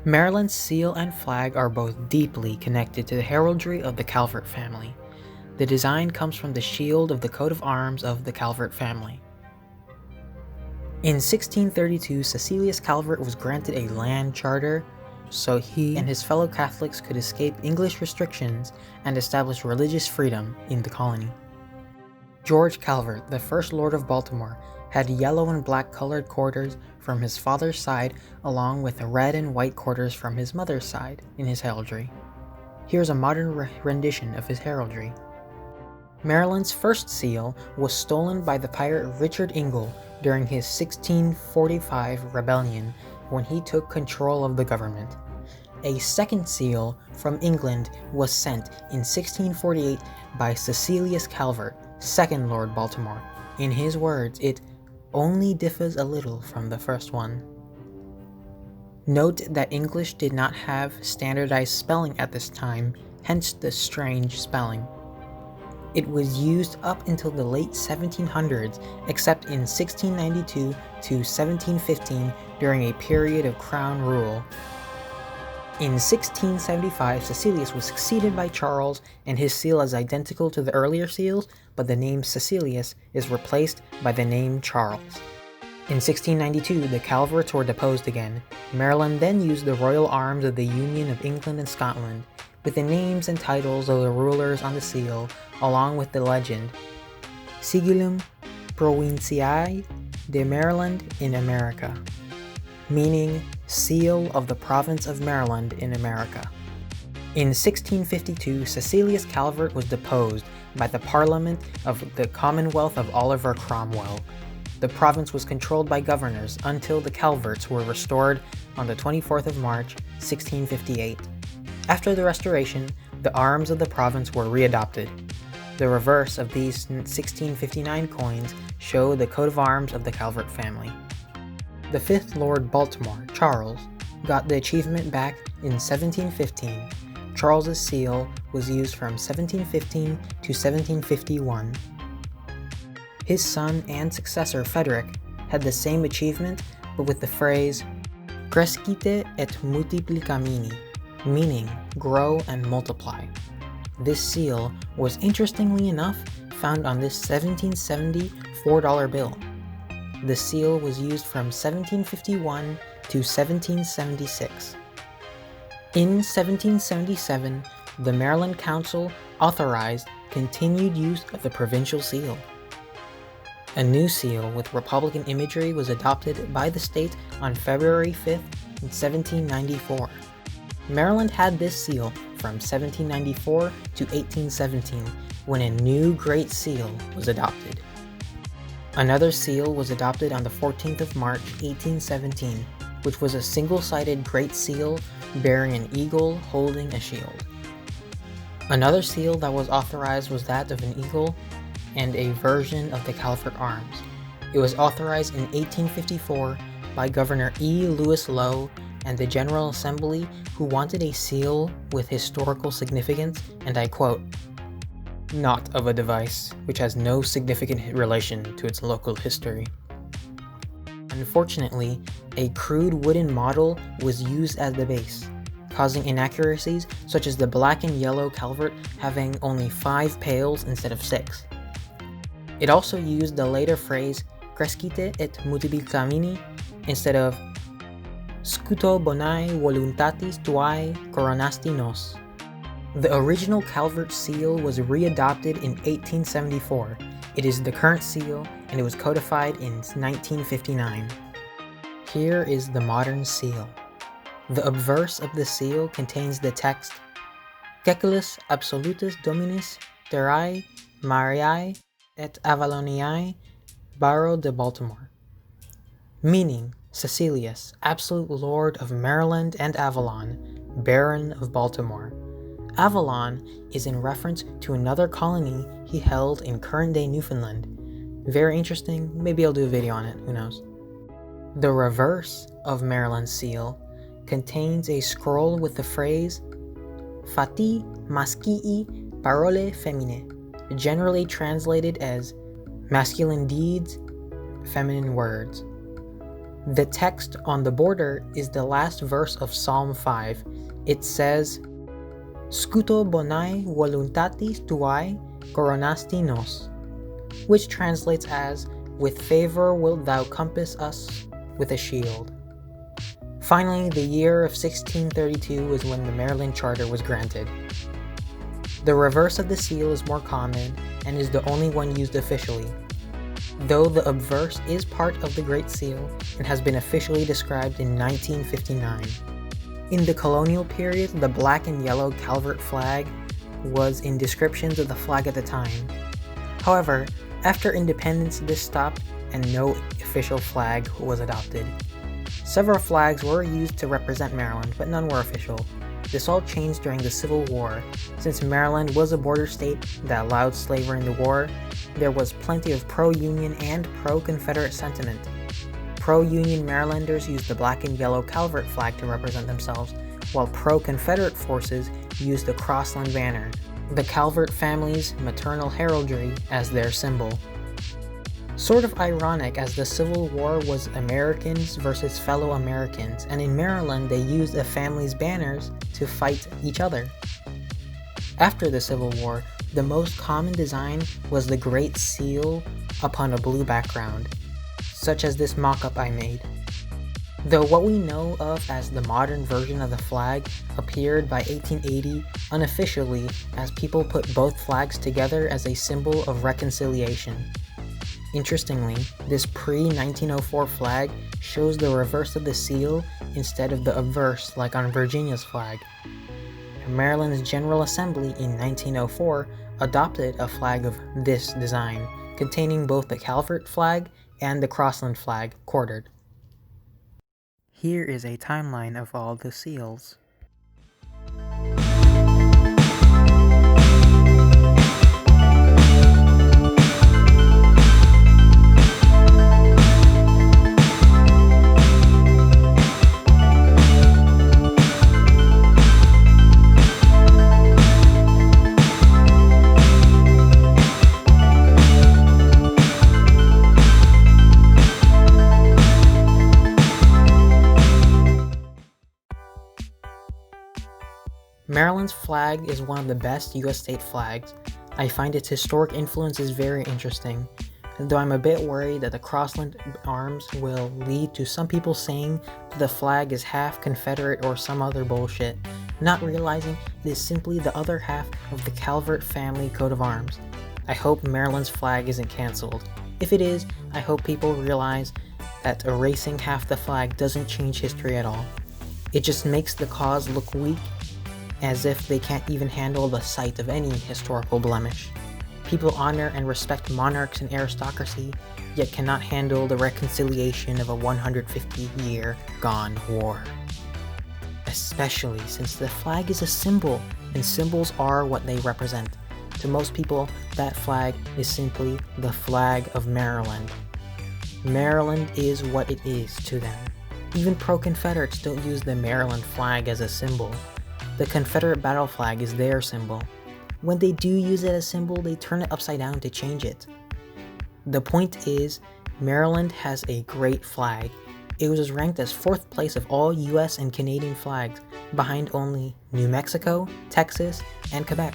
Maryland's seal and flag are both deeply connected to the heraldry of the Calvert family. The design comes from the shield of the coat of arms of the Calvert family. In 1632, Cecilius Calvert was granted a land charter so he and his fellow Catholics could escape English restrictions and establish religious freedom in the colony. George Calvert, the first Lord of Baltimore, had yellow and black colored quarters from his father's side along with red and white quarters from his mother's side in his heraldry. Here's a modern rendition of his heraldry. Maryland's first seal was stolen by the pirate Richard Ingle during his 1645 rebellion when he took control of the government. A second seal from England was sent in 1648 by Cecilius Calvert, second Lord Baltimore. In his words, it only differs a little from the first one. Note that English did not have standardized spelling at this time, hence the strange spelling. It was used up until the late 1700s, except in 1692 to 1715 during a period of Crown rule. In 1675, Cecilius was succeeded by Charles, and his seal is identical to the earlier seals, but the name Cecilius is replaced by the name Charles. In 1692, the Calverts were deposed again. Maryland then used the royal arms of the Union of England and Scotland, with the names and titles of the rulers on the seal, along with the legend, Sigillum Provinciae de Maryland in America, meaning Seal of the Province of Maryland in America. In 1652, Cecilius Calvert was deposed by the Parliament of the Commonwealth of Oliver Cromwell. The province was controlled by governors until the Calverts were restored on the 24th of March, 1658. After the restoration, the arms of the province were readopted. The reverse of these 1659 coins show the coat of arms of the Calvert family. The 5th Lord Baltimore, Charles, got the achievement back in 1715. Charles's seal was used from 1715 to 1751. His son and successor, Frederick, had the same achievement, but with the phrase, Crescite et multiplicamini, meaning grow and multiply. This seal was, interestingly enough, found on this 1770 $4 bill. The seal was used from 1751 to 1776. In 1777, the Maryland Council authorized continued use of the provincial seal. A new seal with Republican imagery was adopted by the state on February 5, 1794. Maryland had this seal from 1794 to 1817, when a new Great Seal was adopted. Another seal was adopted on the 14th of March, 1817, which was a single-sided Great Seal bearing an eagle holding a shield. Another seal that was authorized was that of an eagle and a version of the Calvert arms. It was authorized in 1854 by Governor E. Lewis Lowe and the General Assembly, who wanted a seal with historical significance, and I quote, "not of a device which has no significant relation to its local history." Unfortunately, a crude wooden model was used as the base, causing inaccuracies such as the black and yellow Calvert having only 5 pails instead of 6. It also used the later phrase Crescite et multiplicamini instead of Scuto bonae voluntatis tuae coronasti nos. The original Calvert seal was readopted in 1874. It is the current seal, and it was codified in 1959. Here is the modern seal. The obverse of the seal contains the text, Ceculus absolutus dominis terrae Mariae et Avaloniae Baro de Baltimore, meaning Cecilius, absolute lord of Maryland and Avalon, Baron of Baltimore. Avalon is in reference to another colony he held in current-day Newfoundland. Very interesting, maybe I'll do a video on it, who knows. The reverse of Maryland's seal contains a scroll with the phrase Fati maschii parole femine, generally translated as masculine deeds, feminine words. The text on the border is the last verse of Psalm 5. It says, Scuto bonai voluntatis tuae coronasti nos, which translates as, with favor wilt thou compass us with a shield. Finally, the year of 1632 was when the Maryland Charter was granted. The reverse of the seal is more common and is the only one used officially, though the obverse is part of the Great Seal and has been officially described in 1959. In the colonial period, the black and yellow Calvert flag was in descriptions of the flag at the time. However, after independence this stopped and no official flag was adopted. Several flags were used to represent Maryland, but none were official. This all changed during the Civil War. Since Maryland was a border state that allowed slavery in the war, there was plenty of pro-Union and pro-Confederate sentiment. Pro-Union Marylanders used the black and yellow Calvert flag to represent themselves, while pro-Confederate forces used the Crossland banner, the Calvert family's maternal heraldry, as their symbol. Sort of ironic, as the Civil War was Americans versus fellow Americans, and in Maryland they used a family's banners to fight each other. After the Civil War, the most common design was the Great Seal upon a blue background, such as this mock-up I made. Though what we know of as the modern version of the flag appeared by 1880 unofficially, as people put both flags together as a symbol of reconciliation. Interestingly, this pre-1904 flag shows the reverse of the seal instead of the obverse like on Virginia's flag. Maryland's General Assembly in 1904 adopted a flag of this design, containing both the Calvert flag and the Crossland flag quartered. Here is a timeline of all the seals. Maryland's flag is one of the best US state flags. I find its historic influences very interesting, though I'm a bit worried that the Crossland arms will lead to some people saying that the flag is half Confederate or some other bullshit, not realizing it is simply the other half of the Calvert family coat of arms. I hope Maryland's flag isn't cancelled. If it is, I hope people realize that erasing half the flag doesn't change history at all. It just makes the cause look weak, as if they can't even handle the sight of any historical blemish. People honor and respect monarchs and aristocracy, yet cannot handle the reconciliation of a 150-year gone war. Especially since the flag is a symbol, and symbols are what they represent. To most people, that flag is simply the flag of Maryland. Maryland is what it is to them. Even pro-Confederates don't use the Maryland flag as a symbol. The Confederate battle flag is their symbol. When they do use it as a symbol, they turn it upside down to change it. The point is, Maryland has a great flag. It was ranked as 4th place of all US and Canadian flags, behind only New Mexico, Texas, and Quebec.